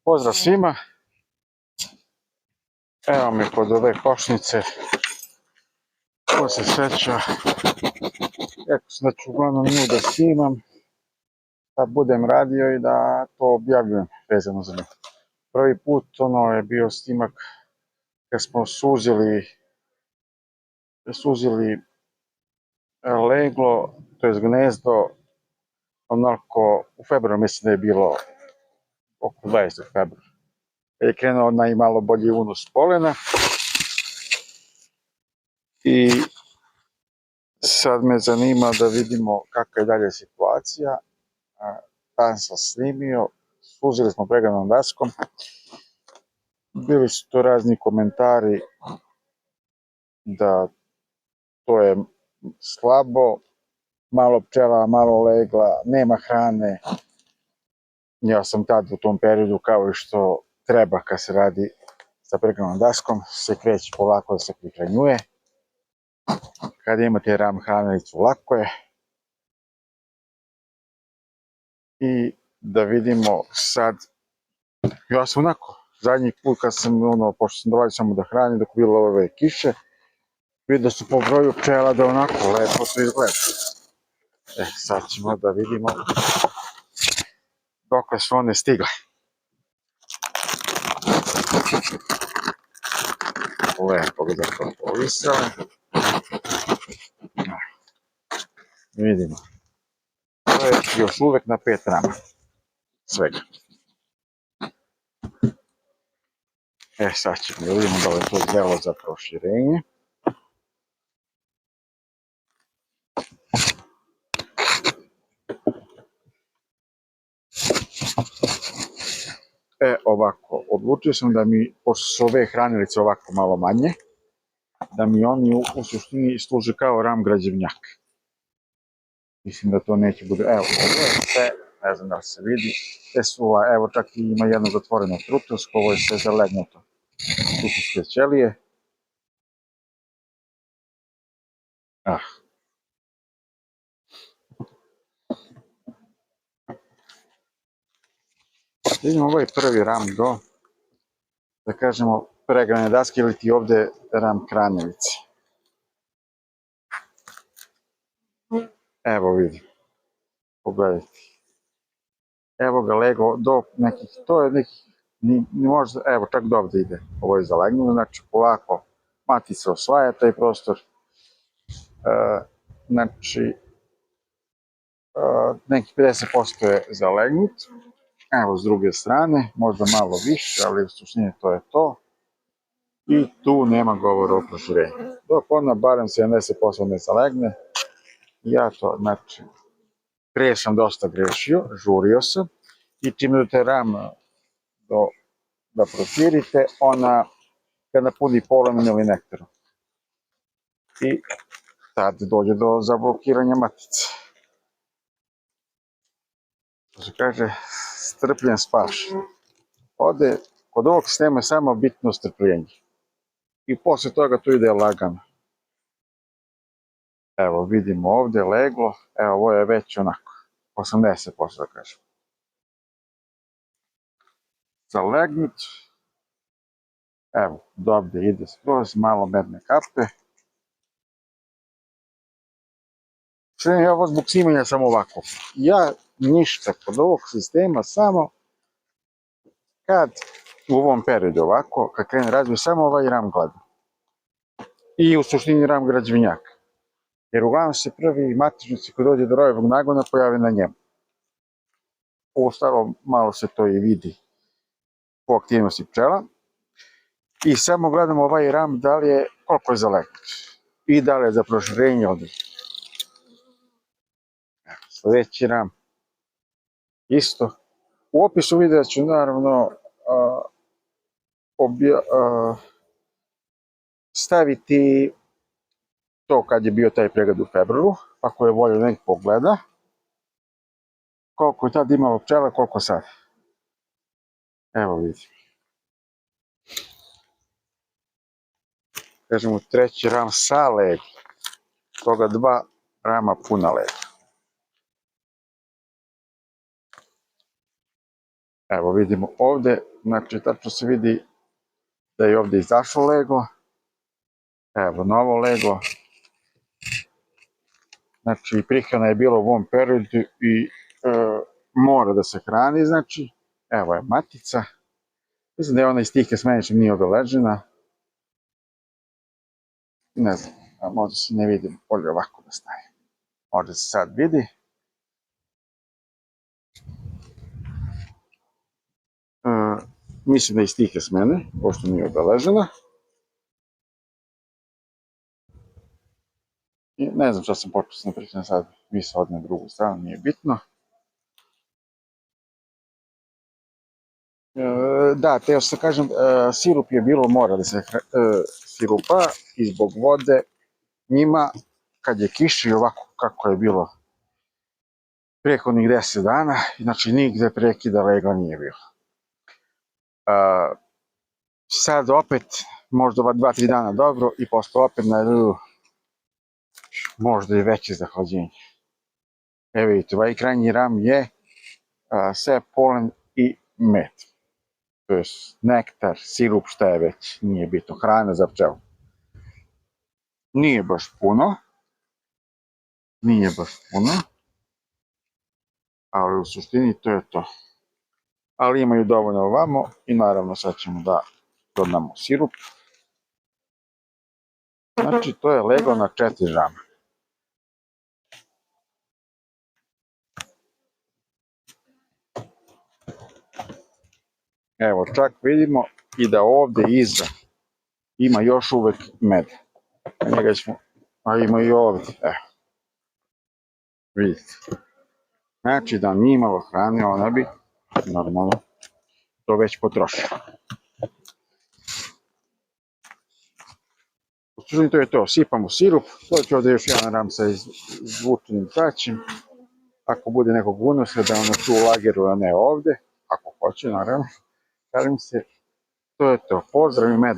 Pozdrav svima, evo mi kod ove košnice, ko se seća, rekao sam da ću uglavnom nju da snimam, da budem radio i da to objavljujem vezano za nju. Prvi put je bio snimak kad smo suzili leglo, to je gnezdo, onako u februaru, mislim da je bilo oko 20. februara. Je krenuo onaj malo bolji unos polena i sad me zanima da vidimo kakva je dalje situacija. Dan sam snimio, suzili smo preglednom daskom, bili su to razni komentari da to je slabo, malo pčela, malo legla, nema hrane. Ja sam tad u tom periodu, kao i što treba kad se radi sa preglednom daskom, se kreće polako da se prihranjuje. Kad imate ram hranilicu, lako je. I da vidimo sad, ja sam onako, zadnji put kad sam, pošto sam dolazio samo da hranim, dok bilo ove kiše, vidio su po broju pčela da onako lepo to izgleda. Sad ćemo da vidimo dok su one stigle. Lepo da to povisale. Vidimo. To je još uvek na 5 rama. Svega. Sad ćemo da vidimo da li je to delo za proširenje. Ovako, odlučio sam da mi, pošto su ove hranilice ovako malo manje, da mi oni u suštini služe kao ram građevnjak. Mislim da to neće bude, evo, sve, ne znam da se vidi, evo čak i ima jedno zatvoreno trutovsko, ovo je sve zalegnuto, kuhinske ćelije. Vidimo ovaj prvi ram do, da kažemo, pregledne daske ili ti ovde ram kranjevice. Evo vidim, pogledajte. Evo ga lego do nekih, to je nekih, možda, evo čak do ovde ide, ovo je zalegnulo, znači polako matica osvaja taj prostor, znači nekih 50% je zalegnut, evo s druge strane, možda malo više, ali u suštini to je to. I tu nema govora o proširenju. Dok ona barem 70% ne zalegne, ja to, znači, prije sam dosta grešio, žurio sam, i čim idete ram da proširite, ona ga napuni polonom ili nektarom. I tad dođe do zablokiranja matice. To se kaže, strpljen spaša. Ovde, kod ovog sistema je samo bitno strpljenje. I posle toga tu ide lagano. Evo, vidimo ovde leglo, evo, ovo je već onako, 80% da kažem. Zalegnut, evo, do ovde ide skroz, malo medne kape. Sve je ovo zbog snimanja samo ovako. Ja ništa kod ovog sistema, samo kad u ovom periodu ovako, kad krene razvoj, samo ovaj ram gledam. I u suštini ram građevinjak. Jer uglavnom se prvi matičnici koji dođe do rojevog nagona pojave na njemu. Ovo staro malo se to i vidi po aktivnosti pčela. I samo gledamo ovaj ram da li je, koliko je zalegnut. I da li je za proširenje ovdje. Sljedeći ram. Isto. U opisu videa ću naravno staviti to kad je bio taj pregled u februaru, ako je volio nek pogleda. Koliko je tad imalo pčela, koliko sad. Evo vidim. Kažemo treći ram sa legom. Toga 2 rama puna lega. Evo vidimo ovde Znači, tačno se vidi da je ovdje izašlo Lego. Evo, novo Lego. Znači, prihrana je bila u ovom periodu i mora da se hrani, znači. Evo je matica. Mislim da je ona iz tih smeničnih nije obeležena. Ne znam, a možda se ne vidi, bolje ovako da stavim. Možda se sad vidi. Mislim da je iz tih smene, pošto nije obeležena. I ne znam šta sam počeo sa pričam sad, mi se od na drugu stranu, nije bitno. Da, teo sam kažem, sirup je bilo mora da se sirupa i zbog vode njima, kad je kiša i ovako kako je bilo prethodnih 10 dana, znači nigde prekida Lega nije bilo. Sad opet, možda 2-3 dana dobro i posle opet najavljuju možda i veće zahlađenje. Evo vidite, ovaj krajnji ram je sve polen i med. To je nektar, sirup, šta je već, nije bitno, hrana za pčelu. Nije baš puno, ali u suštini to je to. Ali imaju dovoljno ovamo i naravno sad ćemo da dodamo sirup. Znači to je Lego na 4 žama. Evo čak vidimo i da ovde iza ima još uvek med. A ima i ovde, evo. Vidite. Znači da nije imalo hrane, ona bi normalno to već potrošila. U suštini to je to, sipamo sirup, to će ovde još jedan ram sa izvučenim traćem. Ako bude nekog unosa da ono tu u lageru, a ne ovde, ako hoće naravno, kažem se, to je to, pozdrav i med.